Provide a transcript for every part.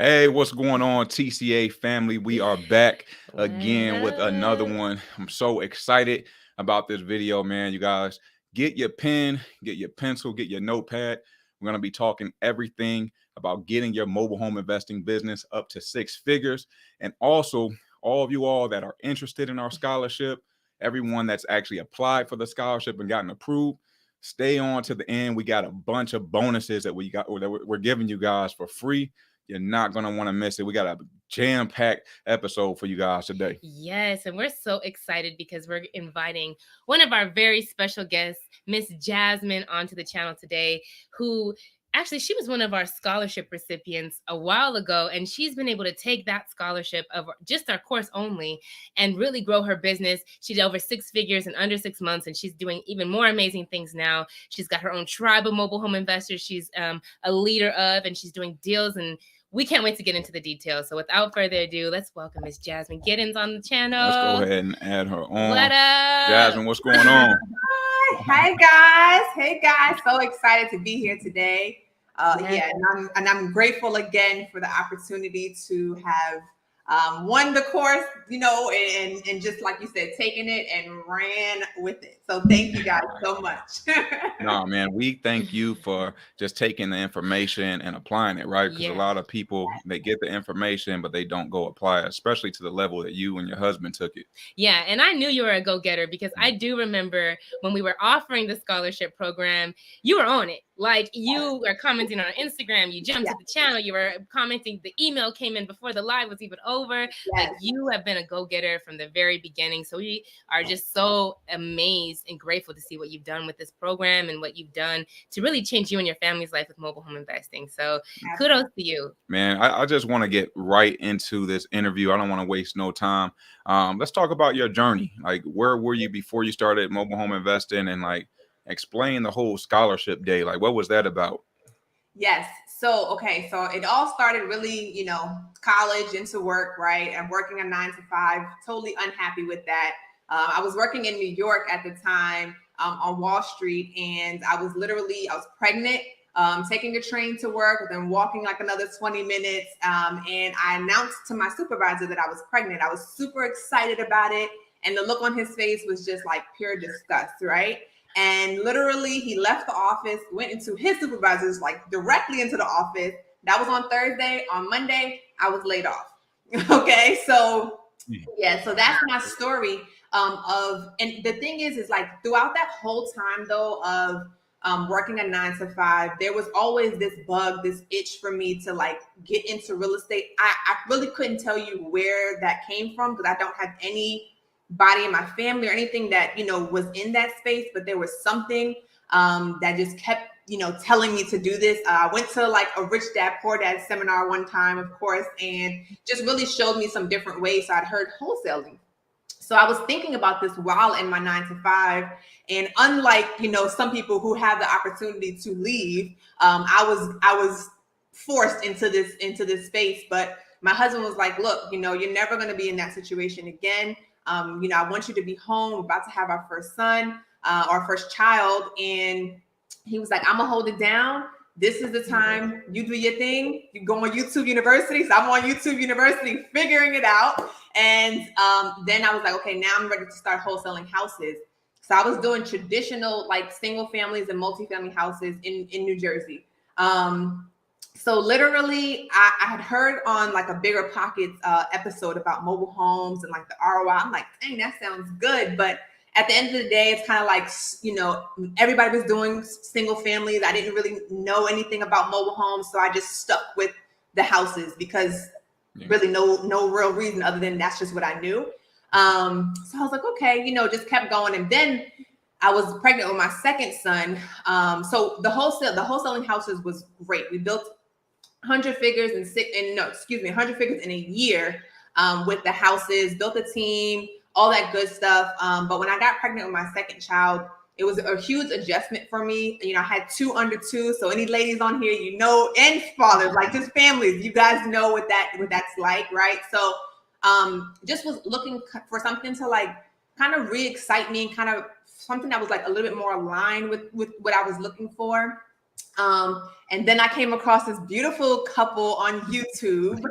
Hey, what's going on, TCA family? We are back What again with another up? one. I'm so excited about this video, man. You guys, get your pen, get your pencil, get your notepad. We're going to be talking everything about getting your mobile home investing business up to six figures. And also, all of you all that are interested in our scholarship, everyone that's actually applied for the scholarship and gotten approved, stay on to the end. We got a bunch of bonuses that we got or that we're giving you guys for free. You're not going to want to miss it. We got a jam-packed episode for you guys today. Yes, and we're so excited because we're inviting one of our very special guests, Miss Jasmine, onto the channel today, who actually she was one of our scholarship recipients a while ago, and she's been able to take that scholarship of just our course only and really grow her business. She did over six figures in under 6 months, and she's doing even more amazing things now. She's got her own tribe of mobile home investors she's a leader of, and she's doing deals, and we can't wait to get into the details. So without further ado, let's welcome Miss Jasmine Giddens on the Let's go channel. ahead and add her What on. up? Jasmine, what's going on? Hi guys. Hey guys. So excited to be here today. Yes. I'm grateful again for the opportunity to have won the course, and just like you said, taken it and ran with it. So thank you guys so much. No, man, we thank you for just taking the information and applying it, right? Because a Yes. lot of people, they get the information, but they don't go apply it, especially to the level that you and your husband took it. Yeah, and I knew you were a go-getter because I do remember when we were offering the scholarship program, you were on it. Like you were commenting on Instagram, you jumped Yeah. to the channel, you were commenting, the email came in before the live was even over. Yes. Like you have been a go-getter from the very beginning. So we are just so amazed and grateful to see what you've done with this program and what you've done to really change you and your family's life with mobile home investing. So kudos to you. Man, I just want to get right into this interview. I don't want to waste no time. Let's talk about your journey. Like, where were you before you started mobile home investing, and like explain the whole scholarship day. Like, what was that about? Yes. So it all started really, college into work, right? I'm working a 9 to 5, totally unhappy with that. I was working in New York at the time on Wall Street, and I was pregnant, taking a train to work, then walking like another 20 minutes. And I announced to my supervisor that I was pregnant. I was super excited about it. And the look on his face was just like pure disgust, right? And literally, he left the office, went into his supervisor's, like directly into the office. That was on Thursday. On Monday, I was laid off. Okay, so yeah, so that's my story. And the thing is like throughout that whole time though of working a 9 to 5, there was always this bug, this itch for me to like get into real estate. I really couldn't tell you where that came from because I don't have any body in my family or anything that was in that space, but there was something that just kept telling me to do this. I went to like a Rich Dad Poor Dad seminar one time, of course, and just really showed me some different ways. So I'd heard wholesaling, so I was thinking about this while in my 9 to 5, and unlike some people who have the opportunity to leave, I was forced into this space. But my husband was like, look, you're never going to be in that situation again. I want you to be home. We're about to have our first son, our first child. And he was like, I'm gonna hold it down. This is the time you do your thing. You go on YouTube University. So I'm on YouTube University figuring it out. And then I was like, okay, now I'm ready to start wholesaling houses. So I was doing traditional like single families and multifamily houses in New Jersey. So literally, I had heard on like a Bigger Pockets episode about mobile homes and like the ROI. I'm like, dang, that sounds good. But at the end of the day, it's kind of like, everybody was doing single families. I didn't really know anything about mobile homes. So I just stuck with the houses because really no real reason other than that's just what I knew. So I was like, okay, just kept going. And then I was pregnant with my second son. So the wholesaling houses was great. We built 100 figures in a year with the houses, built a team, all that good stuff. But when I got pregnant with my second child, it was a huge adjustment for me. I had 2 under 2. So any ladies on here, and fathers, like just families, you guys know what that's like, right? So just was looking for something to like kind of re-excite me, and kind of something that was like a little bit more aligned with what I was looking for. And then I came across this beautiful couple on YouTube,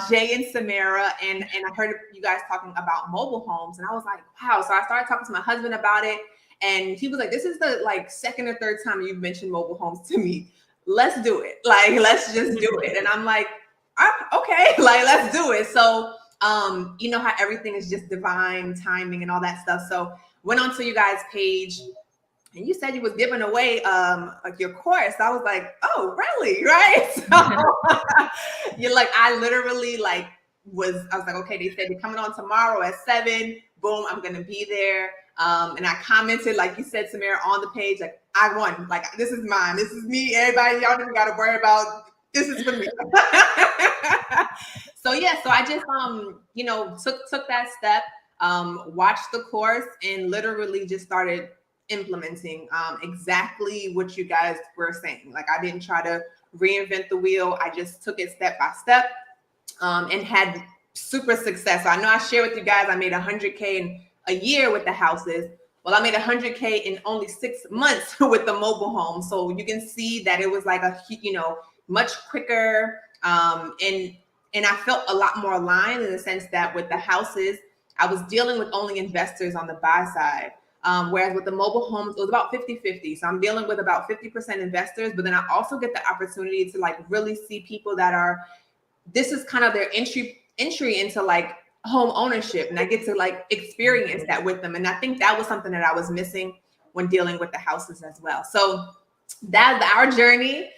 Jay and Samera, and I heard you guys talking about mobile homes, and I was like, wow. So I started talking to my husband about it, and he was like, this is the like second or third time you've mentioned mobile homes to me. Let's do it. Like, let's just do it. And I'm like, okay, like, let's do it. So, you know how everything is just divine timing and all that stuff. So went onto you guys' page, and you said you was giving away like your course. I was like, oh, really? Right? So you're like, I literally like I was like, okay, they said they're coming on tomorrow at 7. Boom, I'm gonna be there. And I commented, like you said, Samera, on the page, like, I won. Like, this is mine. This is me. Everybody, y'all don't even gotta worry about, this is for me. So yeah, so I just you know, took that step, watched the course, and literally just started implementing exactly what you guys were saying. Like, I didn't try to reinvent the wheel. I just took it step by step, and had super success. So I know I shared with you guys, I made 100K in a year with the houses. Well, I made 100K in only 6 months with the mobile home. So you can see that it was like a, you know, much quicker, and I felt a lot more aligned in the sense that with the houses, I was dealing with only investors on the buy side. Whereas with the mobile homes, it was about 50-50. So I'm dealing with about 50% investors, but then I also get the opportunity to like really see people that are, this is kind of their entry into like home ownership. And I get to like experience that with them. And I think that was something that I was missing when dealing with the houses as well. So that's our journey.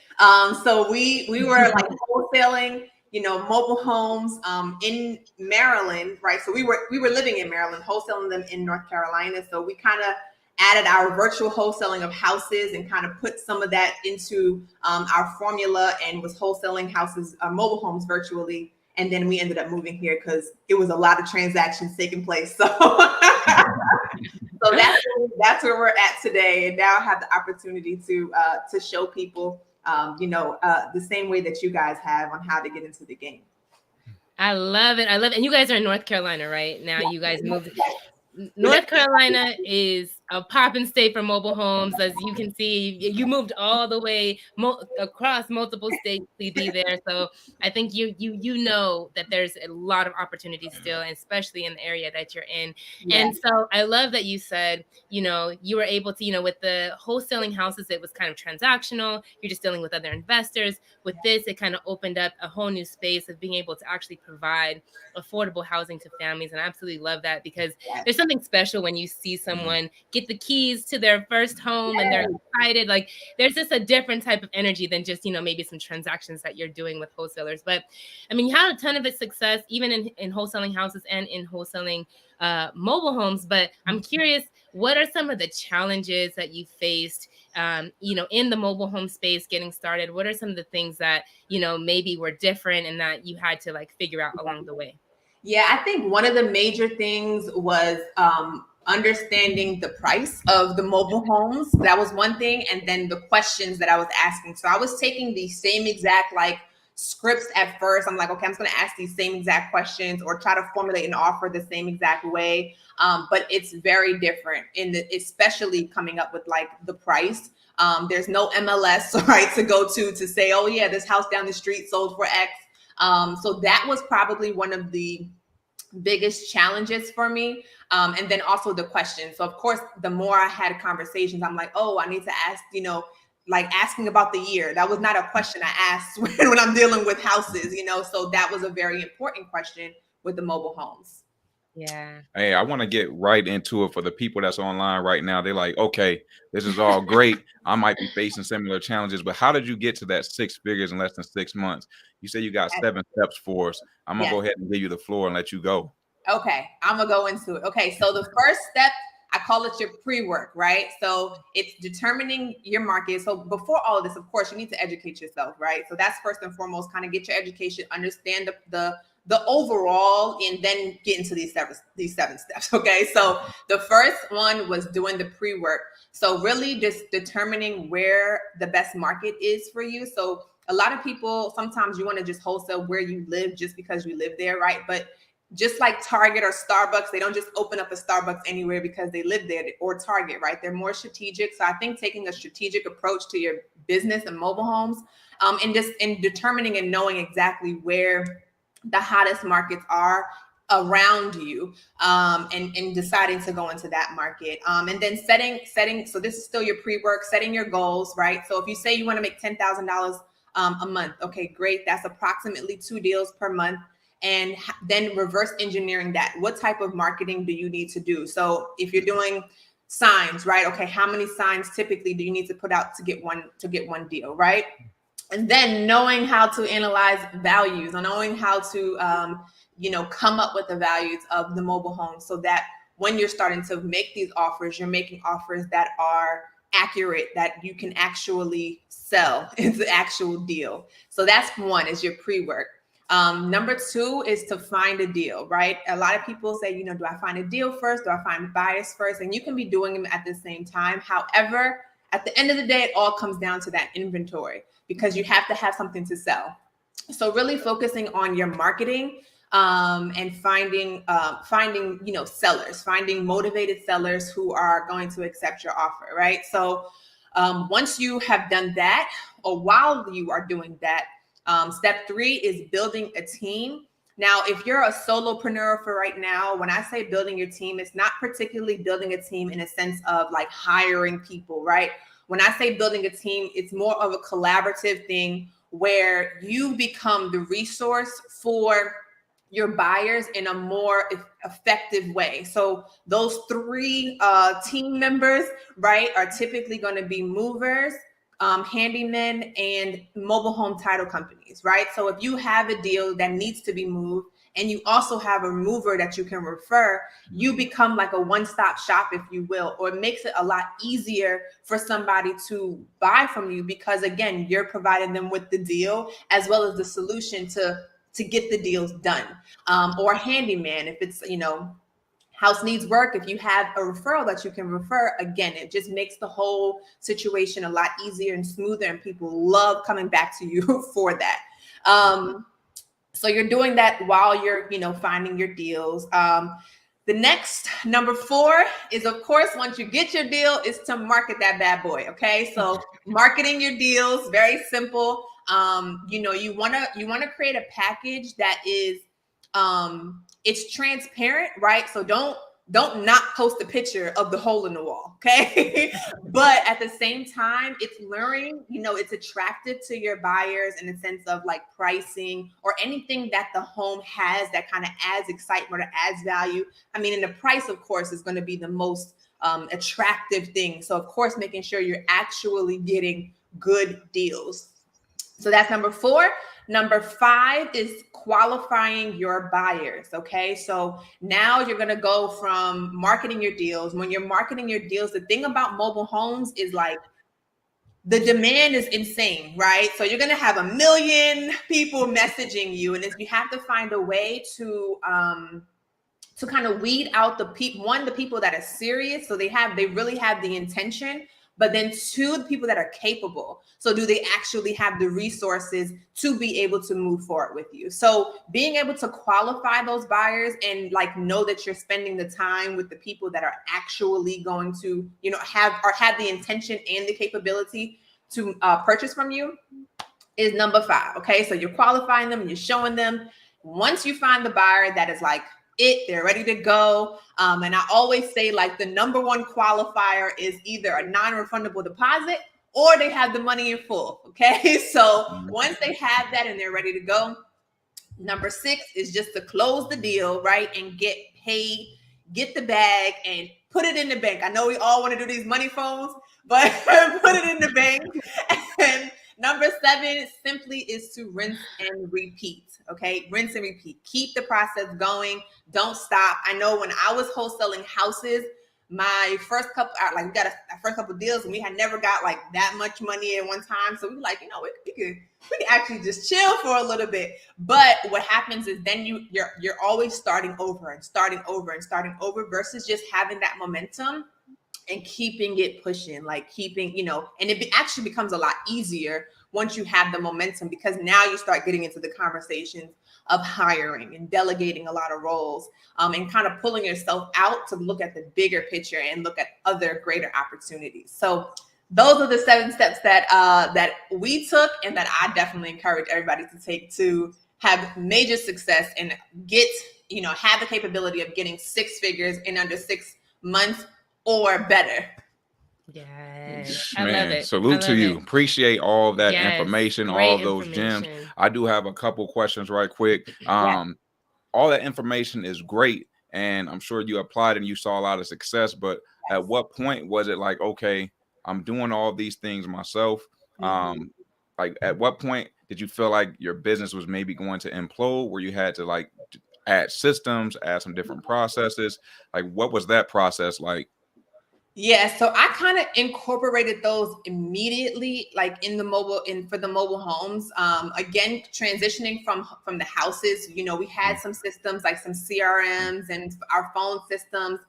So we were like wholesaling, you know, mobile homes in Maryland, right? So we were living in Maryland, wholesaling them in North Carolina. So we kind of added our virtual wholesaling of houses and kind of put some of that into our formula, and was wholesaling houses, mobile homes virtually. And then we ended up moving here because it was a lot of transactions taking place. So, so that's where we're at today. And now I have the opportunity to show people, you know, the same way that you guys have on how to get into the game. I love it. I love it. And you guys are in North Carolina, right? Now you guys moved. North Carolina is a poppin' state for mobile homes. As you can see, you moved all the way across multiple states to be there. So I think you know that there's a lot of opportunities still, and especially in the area that you're in. Yeah. And so I love that you said, you know, you were able to, you know, with the wholesaling houses, it was kind of transactional. You're just dealing with other investors. With this, it kind of opened up a whole new space of being able to actually provide affordable housing to families. And I absolutely love that, because there's something special when you see someone get the keys to their first home and they're excited. Like, there's just a different type of energy than just, you know, maybe some transactions that you're doing with wholesalers. But I mean, you had a ton of success even in wholesaling houses and in wholesaling mobile homes. But I'm curious, what are some of the challenges that you faced, you know, in the mobile home space getting started? What are some of the things that, you know, maybe were different and that you had to like figure out along the way? Yeah, I think one of the major things was understanding the price of the mobile homes. That was one thing. And then the questions that I was asking. So I was taking the same exact like scripts at first. I'm like, okay, I'm just going to ask these same exact questions or try to formulate an offer the same exact way. But it's very different, especially coming up with like the price. There's no MLS, right, to go to say, oh yeah, this house down the street sold for X. So that was probably one of the biggest challenges for me. And then also the questions. So of course, the more I had conversations, I'm like, oh, I need to ask, you know, like asking about the year. That was not a question I asked when I'm dealing with houses, you know, so that was a very important question with the mobile homes. Yeah. Hey, I want to get right into it for the people that's online right now. They're like, okay, this is all great. I might be facing similar challenges, but how did you get to that 6 figures in less than 6 months? You say you got 7 steps for us. I'm going to go ahead and give you the floor and let you go. Okay, I'm going to go into it. Okay, so the first step, I call it your pre-work, right? So it's determining your market. So before all of this, of course, you need to educate yourself, right? So that's first and foremost, kind of get your education, understand the overall, and then get into these seven steps. Okay, so the first one was doing the pre-work. So really just determining where the best market is for you. So a lot of people, sometimes you want to just wholesale where you live just because you live there, right? But just like Target or Starbucks, they don't just open up a Starbucks anywhere because they live there, or Target, right? They're more strategic. So I think taking a strategic approach to your business and mobile homes, and just in determining and knowing exactly where the hottest markets are around you, and deciding to go into that market, and then setting. So this is still your pre-work, setting your goals, right? So if you say you want to make $10,000 a month, okay, great. That's approximately 2 deals per month. And then reverse engineering that. What type of marketing do you need to do? So if you're doing signs, right? Okay, how many signs typically do you need to put out to get one deal, right? And then knowing how to analyze values, and knowing how to come up with the values of the mobile home, so that when you're starting to make these offers, you're making offers that are accurate, that you can actually sell. It's the actual deal. So that's one, is your pre-work. Number 2 is to find a deal, right? A lot of people say, do I find a deal first? Do I find buyers first? And you can be doing them at the same time. However, at the end of the day, it all comes down to that inventory, because you have to have something to sell. So really focusing on your marketing, and finding sellers, finding motivated sellers who are going to accept your offer, right? So once you have done that, or while you are doing that, step 3 is building a team. Now, if you're a solopreneur for right now, when I say building your team, it's not particularly building a team in a sense of like hiring people, right? When I say building a team, it's more of a collaborative thing where you become the resource for your buyers in a more effective way. So those 3 team members, right, are typically going to be movers, handymen, and mobile home title companies, right? So if you have a deal that needs to be moved, and you also have a mover that you can refer, you become like a one-stop shop, if you will, or it makes it a lot easier for somebody to buy from you, because again, you're providing them with the deal as well as the solution to get the deals done. Or handyman, if it's, house needs work, if you have a referral that you can refer, again, it just makes the whole situation a lot easier and smoother, and people love coming back to you for that. So you're doing that while you're, finding your deals. The next, number 4, is, of course, once you get your deal, is to market that bad boy. Okay, so marketing your deals, very simple. You wanna create a package that is, it's transparent, right? So don't not post a picture of the hole in the wall, okay? But at the same time, it's luring, it's attractive to your buyers in the sense of like pricing or anything that the home has that kind of adds excitement or adds value. I mean, and the price, of course, is going to be the most attractive thing. So of course, making sure you're actually getting good deals. So that's number 4. Number 5 is qualifying your buyers. Okay, so now you're going to go from marketing your deals. When you're marketing your deals, the thing about mobile homes is like the demand is insane, right? So you're going to have 1 million people messaging you, and if you have to find a way to kind of weed out the people that are serious, so they really have the intention. But then 2, the people that are capable. So do they actually have the resources to be able to move forward with you? So being able to qualify those buyers and like know that you're spending the time with the people that are actually going to, have the intention and the capability to purchase from you is number 5. Okay, so you're qualifying them and you're showing them. Once you find the buyer that is like, they're ready to go. And I always say like the number 1 qualifier is either a non-refundable deposit or they have the money in full. Okay. So once they have that and they're ready to go, number 6 is just to close the deal, right? And get paid, get the bag and put it in the bank. I know we all want to do these money phones, but put it in the bank. And number 7 simply is to rinse and repeat. Okay, rinse and repeat. Keep the process going. Don't stop. I know when I was wholesaling houses, my first couple, we got our first couple deals, and we had never got like that much money at one time. So we were like, we could actually just chill for a little bit. But what happens is then you're always starting over and starting over and starting over versus just having that momentum and keeping it pushing, like keeping, and it actually becomes a lot easier once you have the momentum, because now you start getting into the conversations of hiring and delegating a lot of roles, and kind of pulling yourself out to look at the bigger picture and look at other greater opportunities. So those are the 7 steps that that we took, and that I definitely encourage everybody to take to have major success and get, have the capability of getting 6 figures in under 6 months or better. Yes, Man, I love it. salute to you. Appreciate all of that Yes, information, great all those gems. information. I do have a couple questions right quick. All that information is great, and I'm sure you applied and you saw a lot of success, but at what point was it like, okay, I'm doing all these things myself? Like at what point did you feel like your business was maybe going to implode, where you had to like add systems, add some different processes? Like what was that process like? Yeah, so I kind of incorporated those immediately, like for the mobile homes. Again, transitioning from the houses, we had some systems like some CRMs and our phone systems.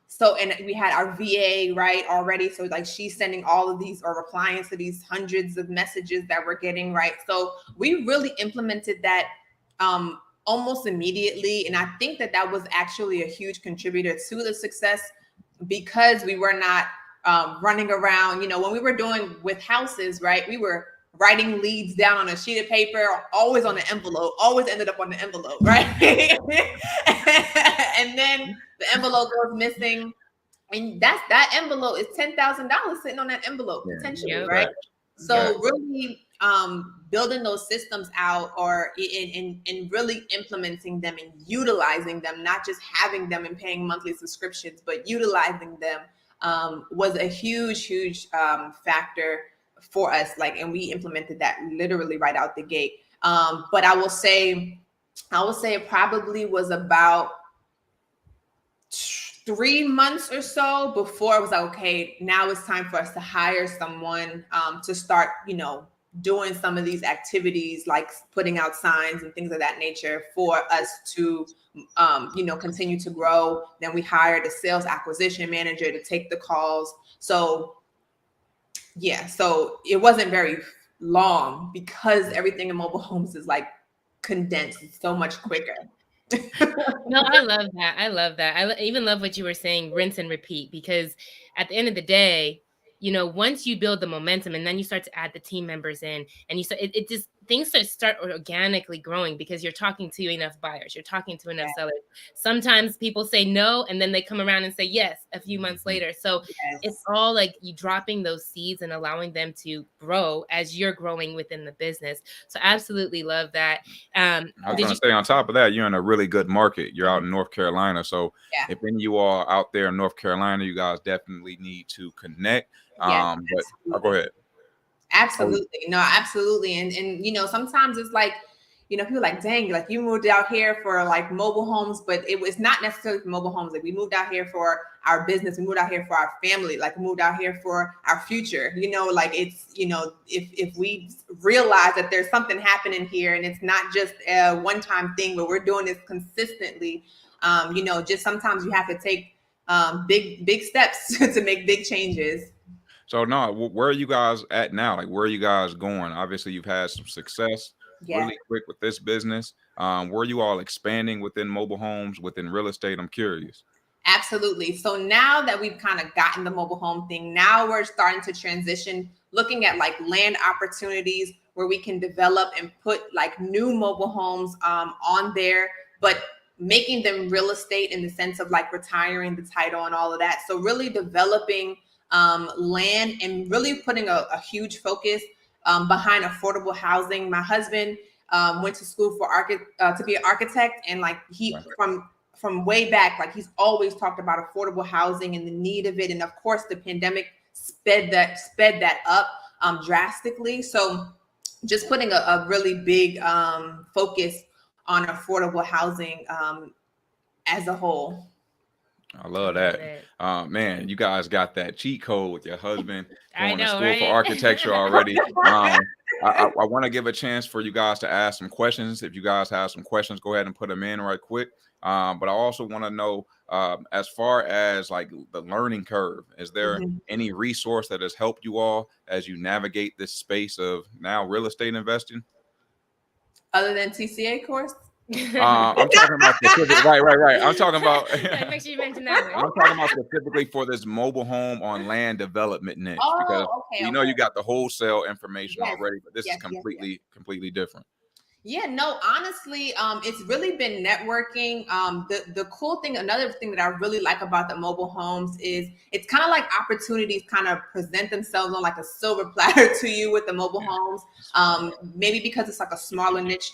So, and we had our VA, right, already. So like she's sending all of these or replying to these hundreds of messages that we're getting, right? So we really implemented that almost immediately. And I think that was actually a huge contributor to the success, because we were not running around, when we were doing with houses, right? We were writing leads down on a sheet of paper, always on the envelope, always ended up on the envelope, right? And then the envelope goes missing. And that envelope is $10,000 sitting on that envelope, potentially, right? So really building those systems out, or in really implementing them and utilizing them, not just having them and paying monthly subscriptions, but utilizing them was a huge factor for us. Like, and we implemented that literally right out the gate. But I will say it probably was about 3 months or so before it was like, okay, now it's time for us to hire someone to start, doing some of these activities, like putting out signs and things of that nature, for us to, continue to grow. Then we hired a sales acquisition manager to take the calls. So yeah, so it wasn't very long, because everything in mobile homes is like condensed. It's so much quicker. No, I love that. I love that. I even love what you were saying, rinse and repeat, because at the end of the day, once you build the momentum and then you start to add the team members in, and you start, it just, things start organically growing, because you're talking to enough buyers, you're talking to enough sellers. Sometimes people say no, and then they come around and say yes a few months later. So it's all like you dropping those seeds and allowing them to grow as you're growing within the business. So absolutely love that. I was going to say, on top of that, you're in a really good market. You're out in North Carolina. So if any of you all out there in North Carolina, you guys definitely need to connect. But go ahead. Absolutely. No, absolutely. And sometimes it's like, people are like, dang, like you moved out here for like mobile homes, but it was not necessarily for mobile homes. Like we moved out here for our business. We moved out here for our family. Like we moved out here for our future, like it's, if we realize that there's something happening here, and it's not just a one-time thing, but we're doing this consistently, just sometimes you have to take big steps to make big changes. So no, where are you guys at now? Like, where are you guys going? Obviously, you've had some success really quick with this business. Where are you all expanding within mobile homes, within real estate? I'm curious. Absolutely. So now that we've kind of gotten the mobile home thing, now we're starting to transition, looking at like land opportunities where we can develop and put like new mobile homes on there, but making them real estate in the sense of like retiring the title and all of that. So really developing land, and really putting a huge focus behind affordable housing. My husband went to school for to be an architect, and like he from way back, like he's always talked about affordable housing and the need of it. And of course, the pandemic sped that up drastically. So just putting a really big focus on affordable housing as a whole. I love that. Man, you guys got that cheat code with your husband going to school for architecture already. I want to give a chance for you guys to ask some questions. If you guys have some questions, go ahead and put them in right quick. But I also want to know, as far as like the learning curve, is there any resource that has helped you all as you navigate this space of now real estate investing? Other than TCA course? I'm talking about specific, right. I'm talking about. Make sure you mention that one. I'm talking about specifically for this mobile home on land development niche, because you know you got the wholesale information already, but this is completely different. Yeah, no, honestly, it's really been networking. The cool thing, another thing that I really like about the mobile homes is it's kind of like opportunities kind of present themselves on like a silver platter to you with the mobile homes. Maybe because it's like a smaller niche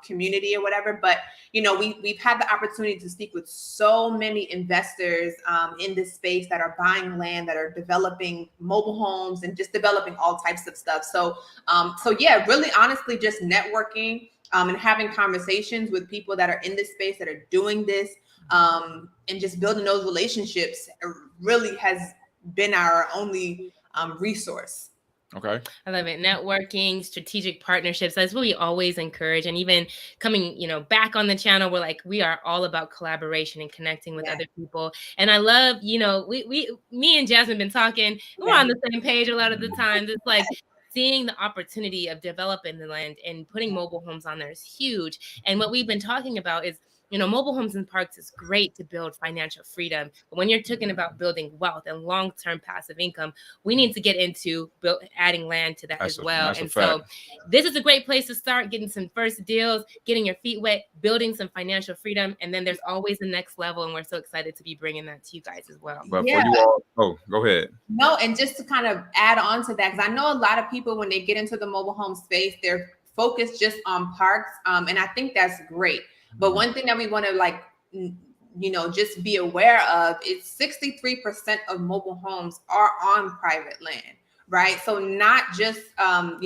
community or whatever, but you know, we've had the opportunity to speak with so many investors in this space that are buying land, that are developing mobile homes and just developing all types of stuff. So yeah, really honestly, just networking. And having conversations with people that are in this space that are doing this, and just building those relationships really has been our only resource. Okay. I love it. Networking, strategic partnerships. That's what we always encourage. And even coming, back on the channel, we are all about collaboration and connecting with other people. And I love, me and Jasmine been talking. We're on the same page a lot of the times. It's like seeing the opportunity of developing the land and putting mobile homes on there is huge. And what we've been talking about is, mobile homes and parks is great to build financial freedom. But when you're talking about building wealth and long-term passive income, we need to get into adding land to that as well. And so this is a great place to start getting some first deals, getting your feet wet, building some financial freedom. And then there's always the next level. And we're so excited to be bringing that to you guys as well. But for you all, go ahead. No, and just to kind of add on to that, because I know a lot of people, when they get into the mobile home space, they're focused just on parks. And I think that's great. But one thing that we want to just be aware of is 63% of mobile homes are on private land, right? So not just, not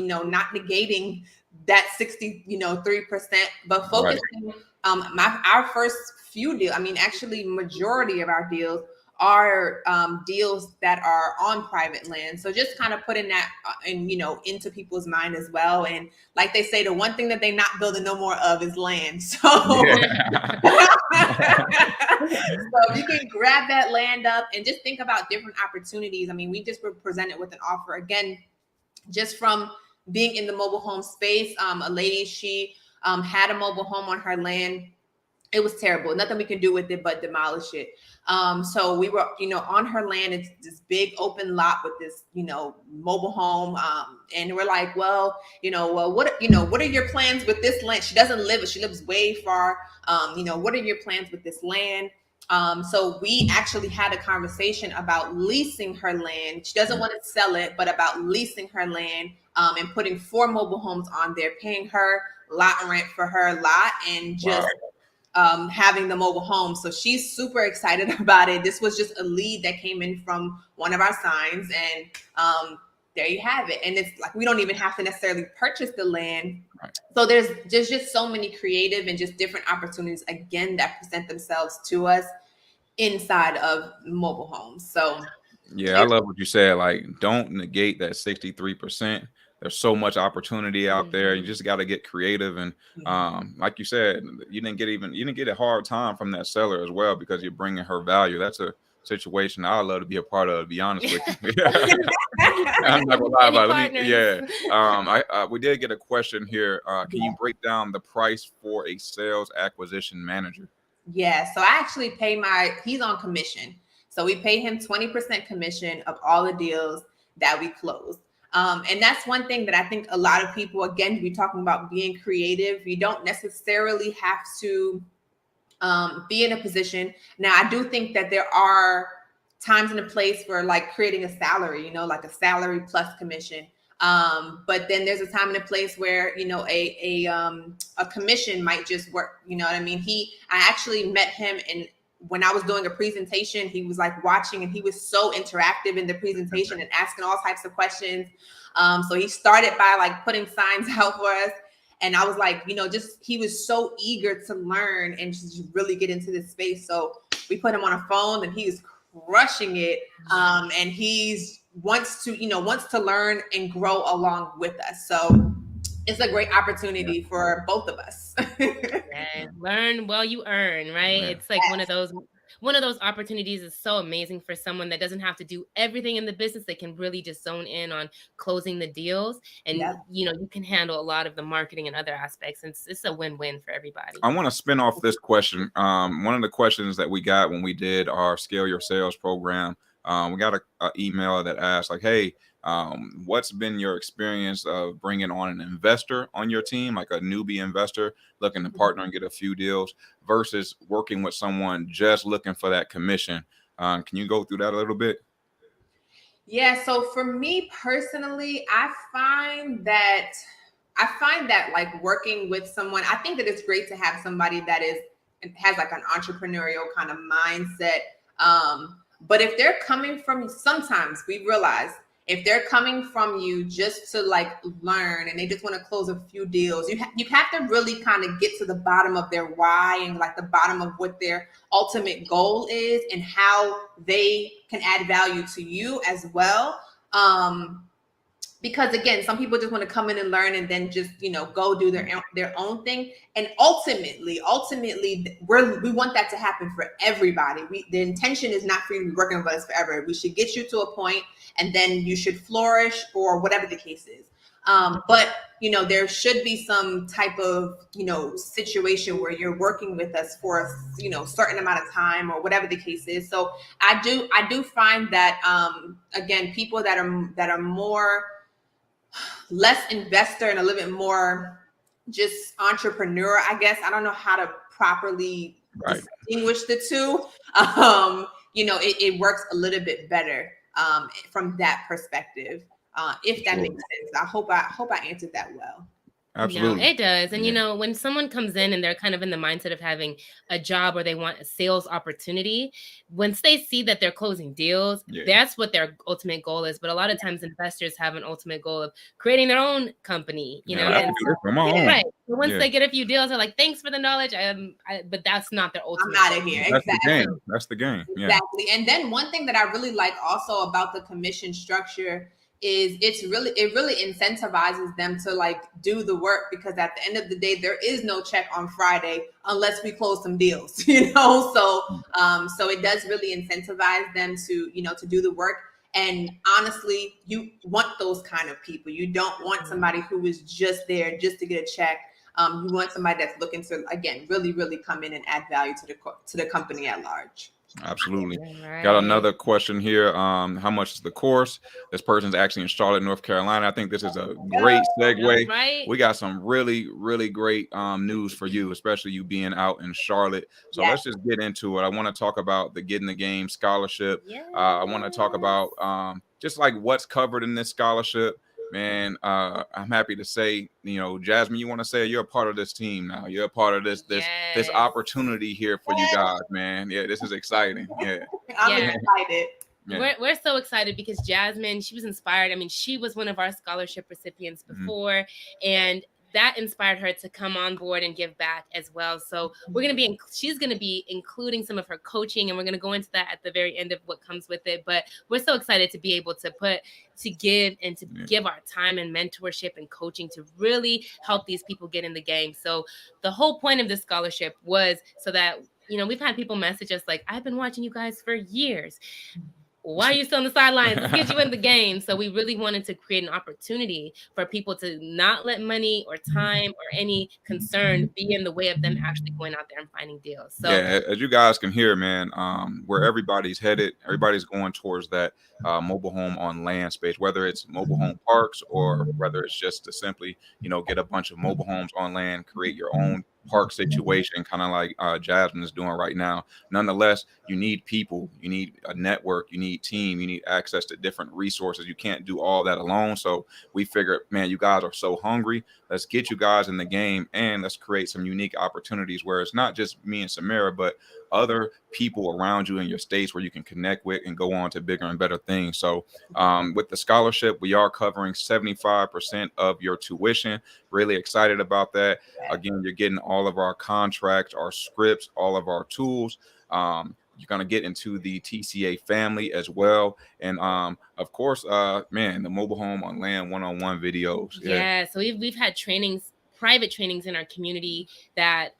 negating that 3%, but focusing, our first few deals, actually majority of our deals are deals that are on private land. So just kind of putting that into people's mind as well. And like they say, the one thing that they're not building no more of is land. So, so if you can grab that land up and just think about different opportunities. We just were presented with an offer again, just from being in the mobile home space. A lady, she had a mobile home on her land. It was terrible. Nothing we could do with it but demolish it. So we were, on her land. It's this big open lot with this, mobile home. And we're like, what are your plans with this land? She doesn't live, she lives way far. What are your plans with this land? So we actually had a conversation about leasing her land. She doesn't want to sell it, but about leasing her land, and putting 4 mobile homes on there, paying her lot rent for her lot, and just having the mobile home. So she's super excited about it. This was just a lead that came in from one of our signs, and there you have it. And it's like, we don't even have to necessarily purchase the land. Right. So there's just so many creative and just different opportunities, again, that present themselves to us inside of mobile homes. So yeah, I love what you said. Like, don't negate that 63%. There's so much opportunity out there. You just got to get creative. And like you said, you didn't get a hard time from that seller as well, because you're bringing her value. That's a situation I'd love to be a part of, to be honest with you. I'm not gonna lie about it. We did get a question here. Can you break down the price for a sales acquisition manager? Yeah, so I actually pay he's on commission. So we pay him 20% commission of all the deals that we close. And that's one thing that I think a lot of people, again, we're talking about being creative. You don't necessarily have to be in a position. Now, I do think that there are times and a place for like creating a salary, like a salary plus commission. But then there's a time and a place where, a commission might just work. You know what I mean? I actually met him, and when I was doing a presentation, he was like watching, and he was so interactive in the presentation and asking all types of questions. So he started by like putting signs out for us. And I was like, he was so eager to learn and just really get into this space. So we put him on a phone, and he's crushing it. And wants to learn and grow along with us. So it's a great opportunity for both of us. Yeah, learn while you earn, right? Yeah. It's like one of those opportunities is so amazing for someone that doesn't have to do everything in the business. They can really just zone in on closing the deals, and Yep. you can handle a lot of the marketing and other aspects. And it's a win-win for everybody. I want to spin off this question. One of the questions that we got when we did our Scale Your Sales program, we got a email that asked like, "Hey, what's been your experience of bringing on an investor on your team, like a newbie investor looking to partner and get a few deals, versus working with someone just looking for that commission?" Can you go through that a little bit? Yeah, so for me personally, I find that like working with someone, I think that it's great to have somebody that has like an entrepreneurial kind of mindset. But if they're coming from, sometimes we realize if they're coming from you just to like learn and they just want to close a few deals, you have to really kind of get to the bottom of their why and like the bottom of what their ultimate goal is and how they can add value to you as well. Because again, some people just want to come in and learn and then just go do their own thing. And ultimately, we want that to happen for everybody. The intention is not for you to be working with us forever. We should get you to a point, and then you should flourish or whatever the case is. But there should be some type of situation where you're working with us for a certain amount of time or whatever the case is. So I do find that again, people that are more less investor and a little bit more just entrepreneur, I guess. I don't know how to properly distinguish the two. It works a little bit better from that perspective. If that makes sense. I hope I answered that well. Absolutely. No, it does. And when someone comes in and they're kind of in the mindset of having a job or they want a sales opportunity, once they see that they're closing deals, that's what their ultimate goal is. But a lot of times investors have an ultimate goal of creating their own company, Right. So once they get a few deals, they're like, thanks for the knowledge. But that's not their ultimate I'm out of goal. here. That's Exactly. the game. That's the game. Yeah. Exactly. And then one thing that I really like also about the commission structure is it really incentivizes them to like do the work, because at the end of the day, there is no check on Friday unless we close some deals, so it does really incentivize them to to do the work. And honestly, you want those kind of people. You don't want somebody who is just there just to get a check. You want somebody that's looking to, again, really, really come in and add value to the company at large. Absolutely. Right. Got another question here. How much is the course? This person's actually in Charlotte, North Carolina. I think this is a great segue. Right. We got some really, really great news for you, especially you being out in Charlotte. So let's just get into it. I want to talk about the Get in the Game scholarship. I want to talk about just like what's covered in this scholarship. Man, I'm happy to say, Jasmine, you want to say you're a part of this team now. You're a part of this opportunity here for you guys, man. Yeah, this is exciting. Yeah, I'm excited. Yeah. We're so excited because Jasmine, she was inspired. I mean, she was one of our scholarship recipients before, and that inspired her to come on board and give back as well. So she's going to be including some of her coaching, and we're going to go into that at the very end of what comes with it. But we're so excited to be able to give our time and mentorship and coaching to really help these people get in the game. So the whole point of this scholarship was so that, we've had people message us like, I've been watching you guys for years. Why are you still on the sidelines? Let's get you in the game. So we really wanted to create an opportunity for people to not let money or time or any concern be in the way of them actually going out there and finding deals. So as you guys can hear, man, where everybody's headed, everybody's going towards that mobile home on land space, whether it's mobile home parks or whether it's just to simply, get a bunch of mobile homes on land, create your own park situation, kind of like Jasmine is doing right now. Nonetheless, you need people, you need a network, you need team, you need access to different resources. You can't do all that alone. So we figured, man, you guys are so hungry. Let's get you guys in the game and let's create some unique opportunities where it's not just me and Samera, but other people around you in your states where you can connect with and go on to bigger and better things. So with the scholarship, we are covering 75% of your tuition. Really excited about that. Again, you're getting all of our contracts, our scripts, all of our tools. You're going to get into the TCA family as well. And of course, man, the mobile home on land one-on-one videos. Yeah. So we've had trainings, private trainings in our community that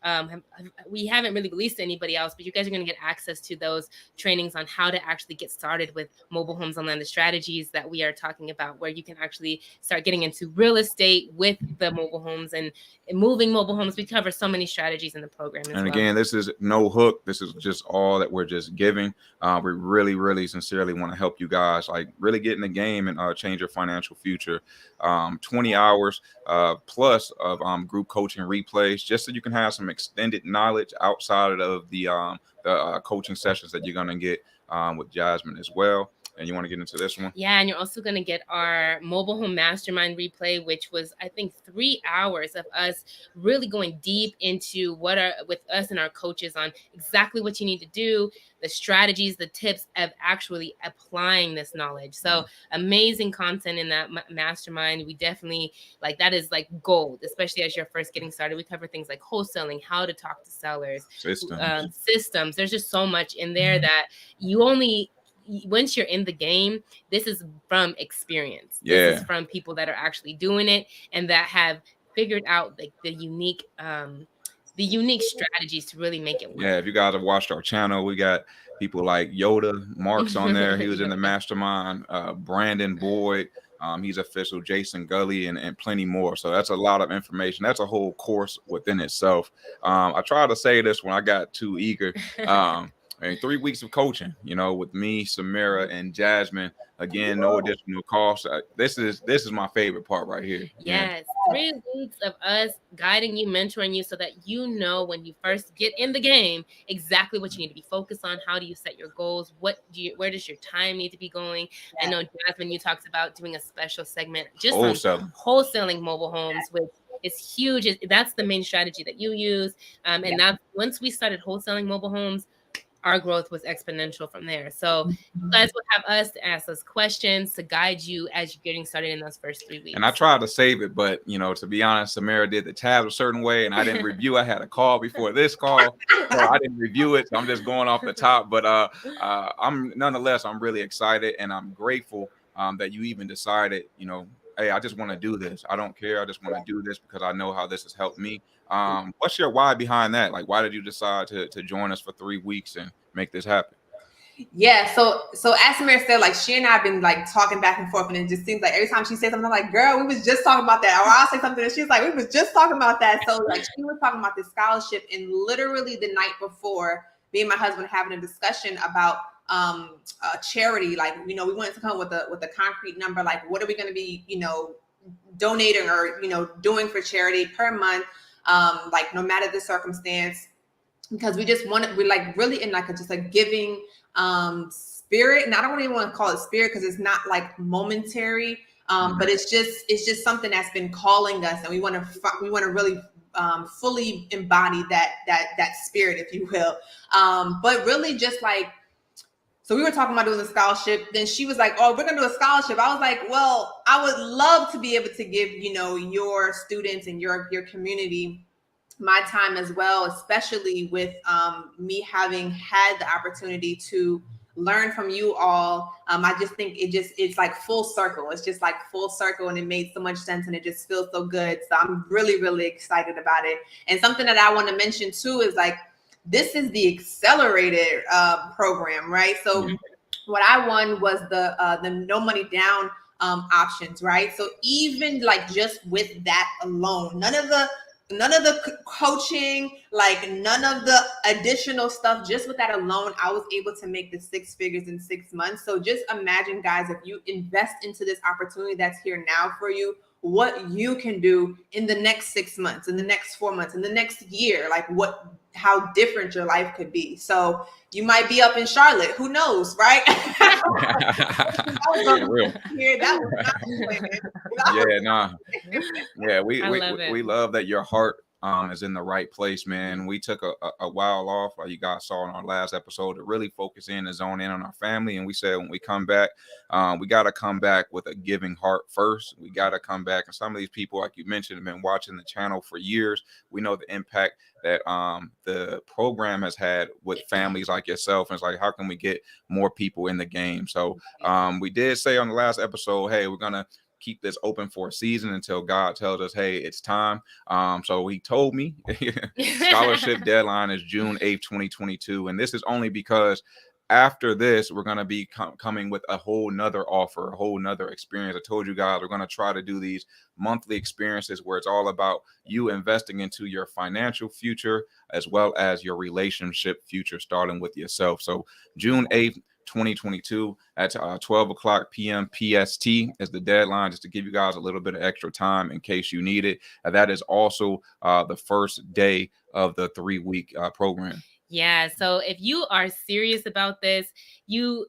we haven't really released to anybody else, but you guys are going to get access to those trainings on how to actually get started with mobile homes on land, the strategies that we are talking about, where you can actually start getting into real estate with the mobile homes and moving mobile homes. We cover so many strategies in the program as and again, this is no hook. This is just all that we're just giving. We really, really sincerely want to help you guys, like really get in the game and change your financial future. 20 hours plus of group coaching replays, just so you can have some extended knowledge outside of the coaching sessions that you're going to get with Jasmine as well. And you want to get into this one? Yeah, and you're also going to get our mobile home mastermind replay, which was, I think, 3 hours of us really going deep into with us and our coaches on exactly what you need to do, the strategies, the tips of actually applying this knowledge. So amazing content in that mastermind. We definitely that is like gold, especially as you're first getting started. We cover things like wholesaling, how to talk to sellers, systems. There's just so much in there that once you're in the game, this is from experience. This is from people that are actually doing it and that have figured out the unique strategies to really make it work. Yeah, if you guys have watched our channel, we got people like Yoda, Mark's on there. He was in the mastermind. Brandon Boyd, he's official, Jason Gully, and plenty more. So that's a lot of information. That's a whole course within itself. I tried to say this when I got too eager. 3 weeks of coaching, with me, Samera, and Jasmine. Again, no additional cost. This is my favorite part right here. Yes, 3 weeks of us guiding you, mentoring you, so that when you first get in the game exactly what you need to be focused on. How do you set your goals? Where does your time need to be going? I know, Jasmine, you talked about doing a special segment just on wholesaling mobile homes, which is huge. That's the main strategy that you use. And now once we started wholesaling mobile homes, our growth was exponential from there. So you guys will have us to ask us questions to guide you as you're getting started in those first 3 weeks. And I tried to save it, but to be honest, Samera did the tabs a certain way, and I didn't review. I had a call before this call, so I didn't review it. So I'm just going off the top. But I'm really excited, and I'm grateful that you even decided, hey, I just want to do this. I don't care. I just want to do this because I know how this has helped me. What's your why behind that? Like, why did you decide to join us for 3 weeks and make this happen? Yeah, so as Samera said, she and I have been talking back and forth, and it just seems like every time she says something, I'm like, girl, we was just talking about that. Or I'll say something and she's like, we was just talking about that. So she was talking about this scholarship, and literally the night before, me and my husband having a discussion about charity. We wanted to come with a concrete number, what are we going to be, donating or doing for charity per month, no matter the circumstance, because we just we're really in just a giving spirit. And I don't even want to call it spirit because it's not momentary, but it's just something that's been calling us, and we want to really fully embody that spirit, if you will. But really just so we were talking about doing a scholarship. Then she was like, oh, we're going to do a scholarship. I was like, well, I would love to be able to give, your students and your community my time as well, especially with me having had the opportunity to learn from you all. I just think it's full circle. It's just full circle, and it made so much sense, and it just feels so good. So I'm really, really excited about it. And something that I want to mention too is this is the accelerated program, right? So what I won was the no money down options, right? So even just with that alone, none of the coaching, none of the additional stuff, just with that alone, I was able to make the 6 figures in 6 months. So just imagine, guys, if you invest into this opportunity that's here now for you, what you can do in the next 6 months, in the next 4 months, in the next year, how different your life could be. So you might be up in Charlotte, who knows, right? We love that your heart is in the right place, man. We took a while off, like you guys saw in our last episode, to really focus in and zone in on our family. And we said when we come back, we got to come back with a giving heart first. We got to come back. And some of these people, like you mentioned, have been watching the channel for years. We know the impact that the program has had with families like yourself. And it's like, how can we get more people in the game? So we did say on the last episode, hey, we're going to keep this open for a season until God tells us, hey, it's time. So he told me scholarship deadline is June 8th, 2022. And this is only because after this, we're going to be coming with a whole nother offer, a whole nother experience. I told you guys, we're going to try to do these monthly experiences where it's all about you investing into your financial future as well as your relationship future, starting with yourself. So June 8th, 2022 at 12 o'clock p.m. PST is the deadline, just to give you guys a little bit of extra time in case you need it. That is also the first day of the 3-week program. Yeah. So if you are serious about this, what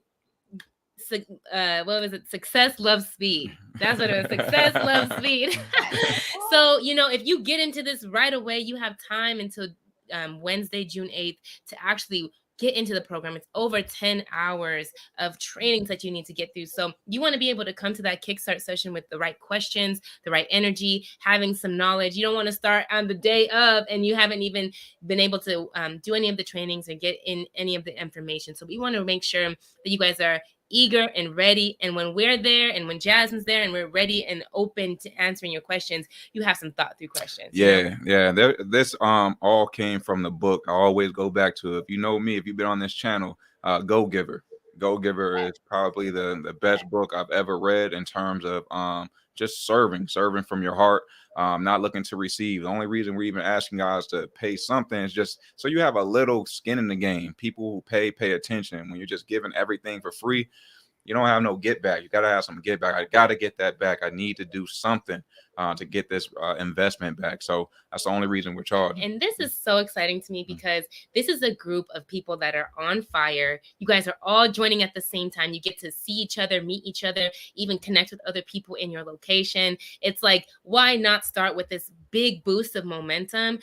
was it? Success loves speed. That's what it was. Success loves speed. So, if you get into this right away, you have time until Wednesday, June 8th to actually get into the program. It's over 10 hours of trainings that you need to get through. So you want to be able to come to that Kickstart session with the right questions, the right energy, having some knowledge. You don't want to start on the day of and you haven't even been able to do any of the trainings or get in any of the information. So we want to make sure that you guys are eager and ready. And when we're there and when Jasmine's there and we're ready and open to answering your questions, you have some thought through questions. Yeah. This all came from the book. I always go back to, if you know me, if you've been on this channel, Go Giver. Go Giver is probably the best book I've ever read in terms of just serving from your heart, not looking to receive. The only reason we're even asking guys to pay something is just so you have a little skin in the game. People who pay attention. When you're just giving everything for free, you don't have no get back. You got to have some get back. I got to get that back. I need to do something to get this investment back. So that's the only reason we're charging. And this is so exciting to me because this is a group of people that are on fire. You guys are all joining at the same time. You get to see each other, meet each other, even connect with other people in your location. It's like, why not start with this big boost of momentum?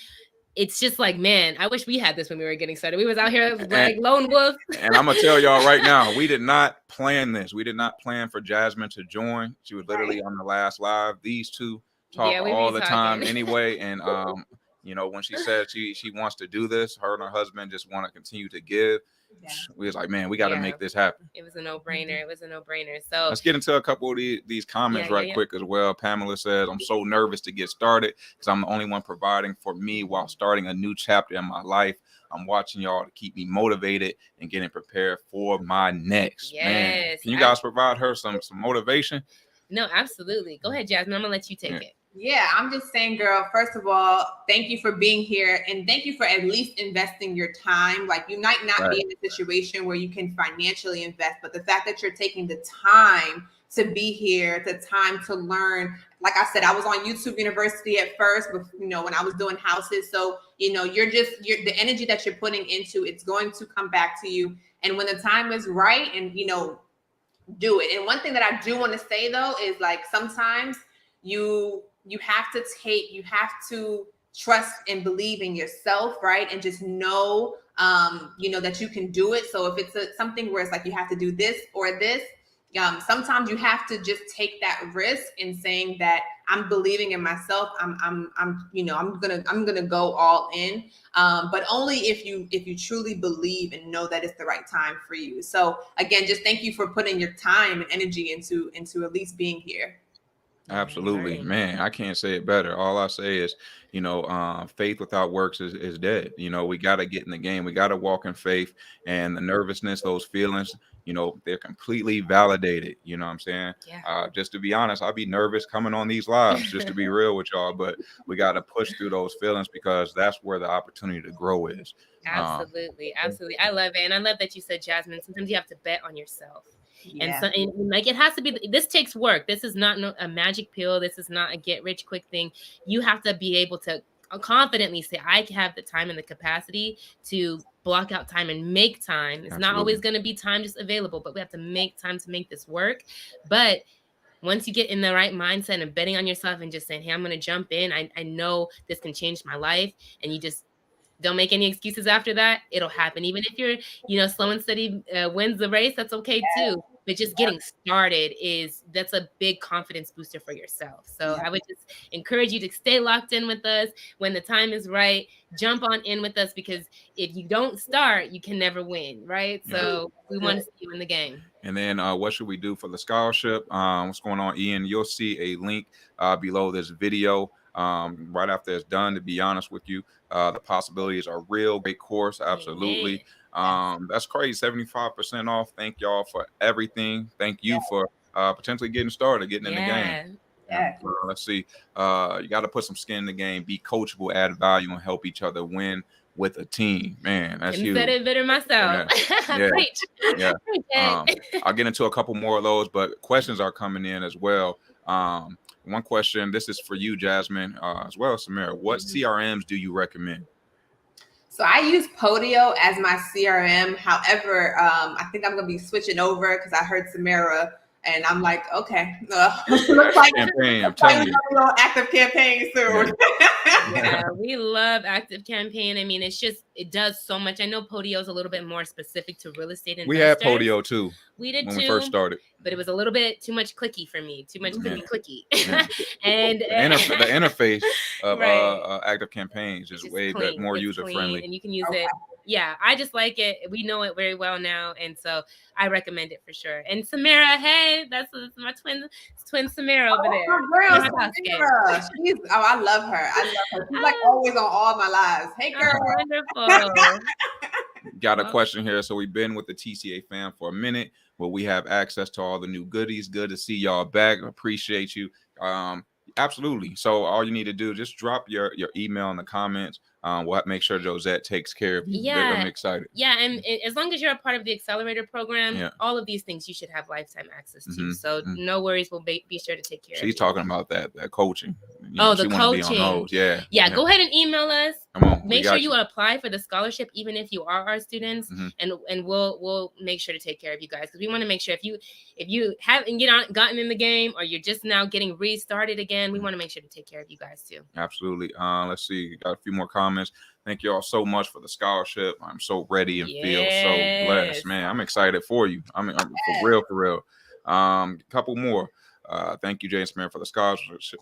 It's just like, man, I wish we had this when we were getting started. We was out here like lone wolf. And I'm gonna tell y'all right now, we did not plan this. We did not plan for Jazmine to join. She was literally on the last live. These two talk all the time anyway. And when she said she wants to do this, her and her husband just want to continue to give. Yeah. We was like, man, we got to make this happen. It was a no-brainer. So let's get into a couple of these comments quick as well. Pamela says, I'm so nervous to get started because I'm the only one providing for me while starting a new chapter in my life. I'm watching y'all to keep me motivated and getting prepared for my next. Yes. Man, can you guys provide her some motivation? No, absolutely. Go ahead, Jasmine. I'm gonna let you take it. Yeah, I'm just saying, girl, first of all, thank you for being here. And thank you for at least investing your time. Like, you might not be in a situation where you can financially invest, but the fact that you're taking the time to be here, the time to learn. Like I said, I was on YouTube University at first, but when I was doing houses. So, you're the energy that you're putting into it's going to come back to you. And when the time is right, and do it. And one thing that I do want to say though is, like, sometimes you have to trust and believe in yourself, right? And just know, that you can do it. So if it's something where it's like you have to do this or this, sometimes you have to just take that risk in saying that I'm believing in myself. I'm gonna go all in, but only if you truly believe and know that it's the right time for you. So again, just thank you for putting your time and energy into at least being here. Absolutely, man. I can't say it better. All I say is, faith without works is dead. We got to get in the game. We got to walk in faith, and the nervousness, those feelings, they're completely validated. You know what I'm saying? Yeah. Just to be honest, I'll be nervous coming on these lives, just to be real with y'all, but we got to push through those feelings because that's where the opportunity to grow is. Absolutely. I love it. And I love that you said, Jasmine, sometimes you have to bet on yourself. Yeah. And like, it has to be, this takes work. This is not a magic pill. This is not a get rich quick thing. You have to be able to confidently say, I have the time and the capacity to block out time and make time. It's not always going to be time just available, but we have to make time to make this work. But once you get in the right mindset and betting on yourself and just saying, hey, I'm going to jump in. I know this can change my life. And you just don't make any excuses after that. It'll happen. Even if you're, slow and steady wins the race, that's okay too. But just getting started that's a big confidence booster for yourself. So I would just encourage you to stay locked in with us. When the time is right, jump on in with us, because if you don't start, you can never win, right? So we want to see you in the game. And then what should we do for the scholarship? What's going on, Ian? You'll see a link below this video right after it's done. To be honest with you, the possibilities are real. Great course, absolutely. That's crazy, 75% off. Thank y'all for everything. Thank you for potentially getting started, getting in the game. Let's see. You got to put some skin in the game, be coachable, add value, and help each other win with a team. Man, that's huge. I said it better myself. I'll get into a couple more of those, but questions are coming in as well. One question, this is for you, Jasmine, as well as Samera. What CRMs do you recommend? So I use Podio as my CRM. However, I think I'm going to be switching over because I heard Samera. And I'm like, okay, looks like campaign. I'm telling you, active campaign soon. We love active campaign. I mean, it does so much. I know Podio is a little bit more specific to real estate investors. We had Podio too. We did when too, we first started, but it was a little bit too much clicky for me. Too much clicky. And the interface of active campaigns is way more user friendly, and you can use it. Yeah, I just like it. We know it very well now, and so I recommend it for sure. And Samera, hey, that's my twin Samera over there. Samera. I love her. She's like always on all my lives. Hey, girl. Wonderful. Got a question here. So we've been with the TCA fam for a minute, but we have access to all the new goodies. Good to see y'all back. Appreciate you. Absolutely. So all you need to do, just drop your email in the comments. We'll make sure Josette takes care of you. Yeah. I'm excited. Yeah, and as long as you're a part of the accelerator program, all of these things you should have lifetime access to. So no worries. We'll be sure to take care of you. She's talking about that coaching. The coaching. Yeah. Go ahead and email us. Make sure you apply for the scholarship, even if you are our students, and we'll make sure to take care of you guys, because we want to make sure if you haven't gotten in the game, or you're just now getting restarted again, we want to make sure to take care of you guys too. Absolutely. Let's see. Got a few more comments. Thank you all so much for the scholarship. I'm so ready and feel so blessed, man. I'm excited for you. I'm for real. Couple more. Thank you, Jay and Samera, for the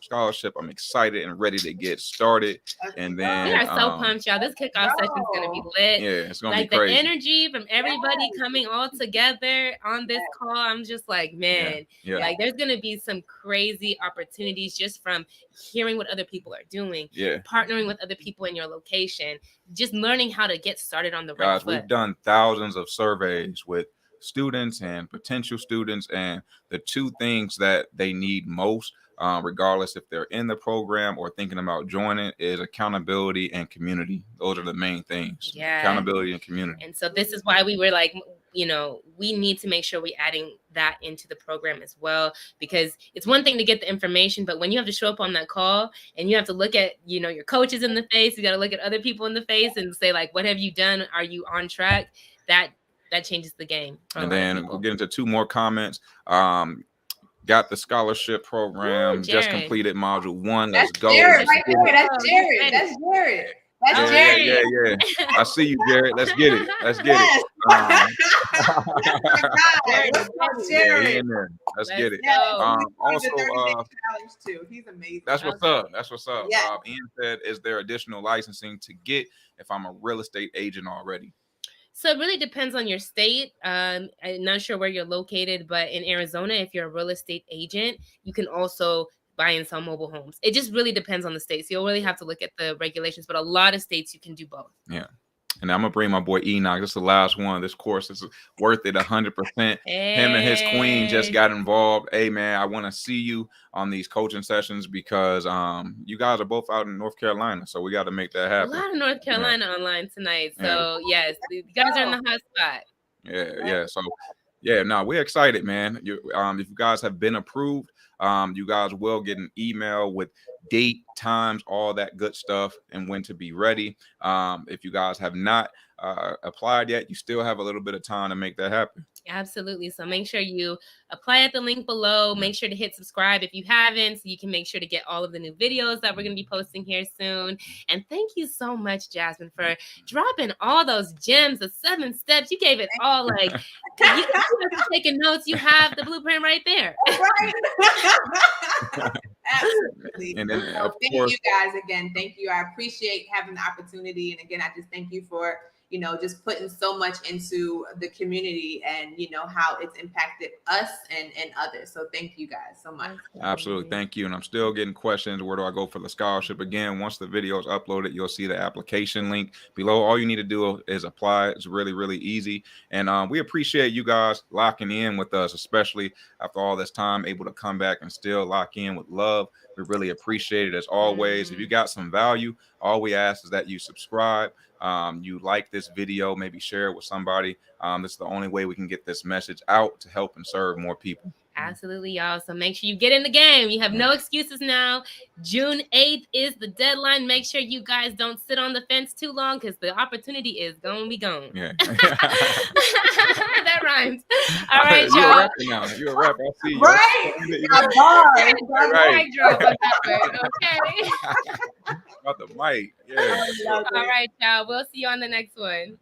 scholarship. I'm excited and ready to get started. And then we are so pumped, y'all. This kickoff session is gonna be lit. Yeah, it's gonna be crazy. The energy from everybody coming all together on this call. I'm just like, man, like there's gonna be some crazy opportunities just from hearing what other people are doing, partnering with other people in your location, just learning how to get started on the right foot. We've done thousands of surveys with students and potential students, and the two things that they need most, regardless if they're in the program or thinking about joining, is accountability and community. Those are the main things. Accountability and community. And so this is why we were like, we need to make sure we're adding that into the program as well, because it's one thing to get the information, but when you have to show up on that call and you have to look at, your coaches in the face, you got to look at other people in the face and say, like, what have you done? Are you on track? That changes the game. And then we'll get into two more comments. Got the scholarship program, just completed module 1. Let's go. Jared, right there. That's Jared. That's Jared. That's Jared. Yeah. I see you, Jared. Let's get it. Let's get it. Let's get it. Also, he's amazing. That's what's up. Yeah. Ian said, is there additional licensing to get if I'm a real estate agent already? So it really depends on your state. I'm not sure where you're located, but in Arizona, if you're a real estate agent, you can also buy and sell mobile homes. It just really depends on the state. So you'll really have to look at the regulations, but a lot of states you can do both. Yeah. And I'm going to bring my boy Enoch. This is the last one. This course is worth it 100%. Him and his queen just got involved. Hey, man, I want to see you on these coaching sessions because you guys are both out in North Carolina. So we got to make that happen. A lot of North Carolina online tonight. So, yes, you guys are in the hot spot. Yeah. So, we're excited, man. If you guys have been approved, You guys will get an email with date, times, all that good stuff, and when to be ready. If you guys have not applied yet, you still have a little bit of time to make that happen. Absolutely. So make sure you apply at the link below. Make sure to hit subscribe if you haven't, so you can make sure to get all of the new videos that we're going to be posting here soon. And thank you so much, Jasmine, for dropping all those gems, the 7 steps. You gave it all. Like, you taking notes. You have the blueprint right there. Absolutely. And then, so of thank course, you guys again. Thank you. I appreciate having the opportunity. And again, I just thank you for, you know, just putting so much into the community and, you know, how it's impacted us and others. So thank you guys so much. Absolutely. Thank you. And I'm still getting questions. Where do I go for the scholarship? Again, once the video is uploaded, you'll see the application link below. All you need to do is apply. It's really, really easy. And we appreciate you guys locking in with us, especially after all this time, able to come back and still lock in with love. We really appreciate it as always. If you got some value, all we ask is that you subscribe. You like this video, maybe share it with somebody. This is the only way we can get this message out to help and serve more people. Absolutely, y'all. So make sure you get in the game. You have no excuses now. June 8th is the deadline. Make sure you guys don't sit on the fence too long, because the opportunity is going to be gone. Yeah. That rhymes. All right, You're a y'all. rapper now. You're a rapper. I see you. Right. Right. Okay. About the mic. Yeah. All right, y'all. We'll see you on the next one.